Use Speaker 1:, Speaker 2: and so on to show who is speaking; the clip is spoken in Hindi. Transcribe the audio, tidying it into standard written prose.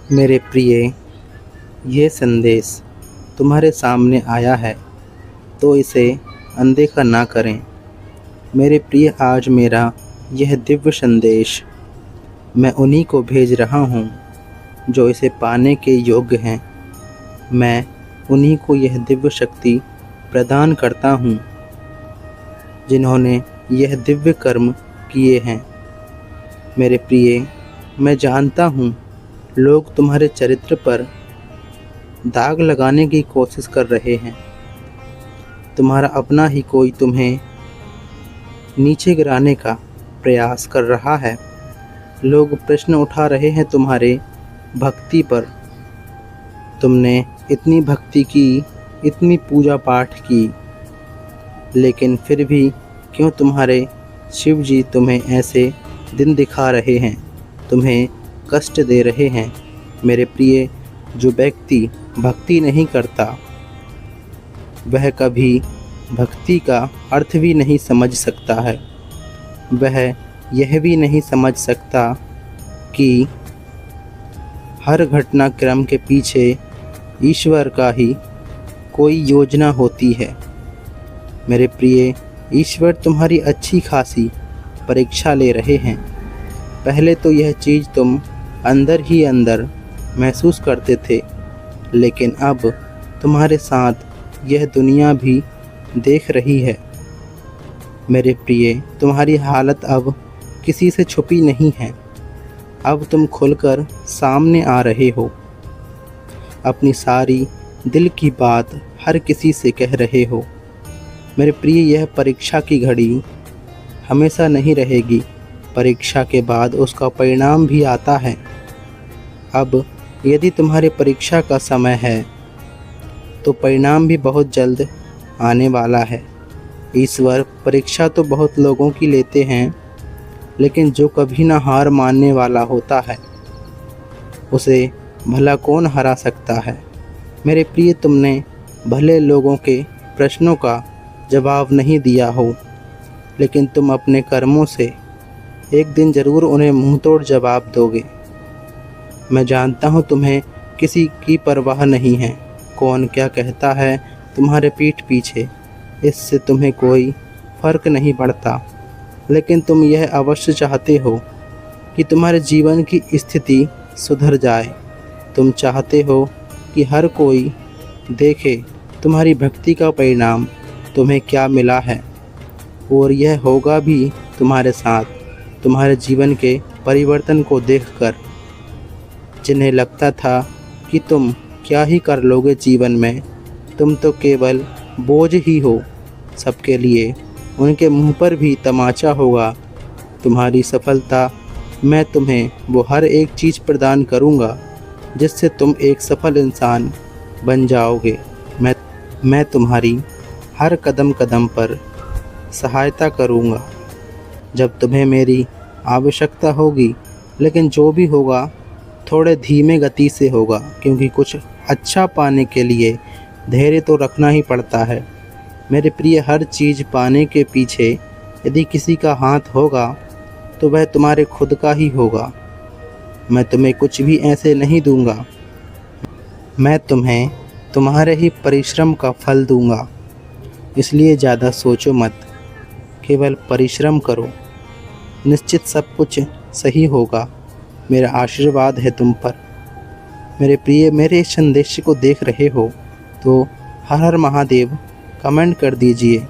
Speaker 1: मेरे प्रिय, यह संदेश तुम्हारे सामने आया है तो इसे अनदेखा ना करें। मेरे प्रिय, आज मेरा यह दिव्य संदेश मैं उन्हीं को भेज रहा हूँ जो इसे पाने के योग्य हैं। मैं उन्हीं को यह दिव्य शक्ति प्रदान करता हूँ जिन्होंने यह दिव्य कर्म किए हैं। मेरे प्रिय, मैं जानता हूँ लोग तुम्हारे चरित्र पर दाग लगाने की कोशिश कर रहे हैं। तुम्हारा अपना ही कोई तुम्हें नीचे गिराने का प्रयास कर रहा है। लोग प्रश्न उठा रहे हैं तुम्हारे भक्ति पर। तुमने इतनी भक्ति की, इतनी पूजा पाठ की, लेकिन फिर भी क्यों तुम्हारे शिव जी तुम्हें ऐसे दिन दिखा रहे हैं, तुम्हें कष्ट दे रहे हैं। मेरे प्रिय, जो व्यक्ति भक्ति नहीं करता वह कभी भक्ति का अर्थ भी नहीं समझ सकता है। वह यह भी नहीं समझ सकता कि हर घटनाक्रम के पीछे ईश्वर का ही कोई योजना होती है। मेरे प्रिय, ईश्वर तुम्हारी अच्छी खासी परीक्षा ले रहे हैं। पहले तो यह चीज़ तुम अंदर ही अंदर महसूस करते थे, लेकिन अब तुम्हारे साथ यह दुनिया भी देख रही है। मेरे प्रिय, तुम्हारी हालत अब किसी से छुपी नहीं है। अब तुम खुलकर सामने आ रहे हो। अपनी सारी दिल की बात हर किसी से कह रहे हो। मेरे प्रिय, यह परीक्षा की घड़ी हमेशा नहीं रहेगी। परीक्षा के बाद उसका परिणाम भी आता है। अब यदि तुम्हारी परीक्षा का समय है तो परिणाम भी बहुत जल्द आने वाला है। ईश्वर परीक्षा तो बहुत लोगों की लेते हैं, लेकिन जो कभी ना हार मानने वाला होता है उसे भला कौन हरा सकता है। मेरे प्रिय, तुमने भले लोगों के प्रश्नों का जवाब नहीं दिया हो, लेकिन तुम अपने कर्मों से एक दिन ज़रूर उन्हें मुंहतोड़ जवाब दोगे। मैं जानता हूँ तुम्हें किसी की परवाह नहीं है, कौन क्या कहता है तुम्हारे पीठ पीछे, इससे तुम्हें कोई फ़र्क नहीं पड़ता। लेकिन तुम यह अवश्य चाहते हो कि तुम्हारे जीवन की स्थिति सुधर जाए। तुम चाहते हो कि हर कोई देखे तुम्हारी भक्ति का परिणाम तुम्हें क्या मिला है, और यह होगा भी तुम्हारे साथ। तुम्हारे जीवन के परिवर्तन को देखकर जिन्हें लगता था कि तुम क्या ही कर लोगे जीवन में, तुम तो केवल बोझ ही हो सबके लिए, उनके मुंह पर भी तमाचा होगा तुम्हारी सफलता। मैं तुम्हें वो हर एक चीज़ प्रदान करूंगा जिससे तुम एक सफल इंसान बन जाओगे। मैं तुम्हारी हर कदम कदम पर सहायता करूंगा जब तुम्हें मेरी आवश्यकता होगी। लेकिन जो भी होगा थोड़े धीमे गति से होगा, क्योंकि कुछ अच्छा पाने के लिए धैर्य तो रखना ही पड़ता है। मेरे प्रिय, हर चीज़ पाने के पीछे यदि किसी का हाथ होगा तो वह तुम्हारे खुद का ही होगा। मैं तुम्हें कुछ भी ऐसे नहीं दूंगा। मैं तुम्हें तुम्हारे ही परिश्रम का फल दूंगा। इसलिए ज़्यादा सोचो मत, केवल परिश्रम करो, निश्चित सब कुछ सही होगा। मेरा आशीर्वाद है तुम पर। मेरे प्रिय, मेरे इस संदेश को देख रहे हो तो हर हर महादेव कमेंट कर दीजिए।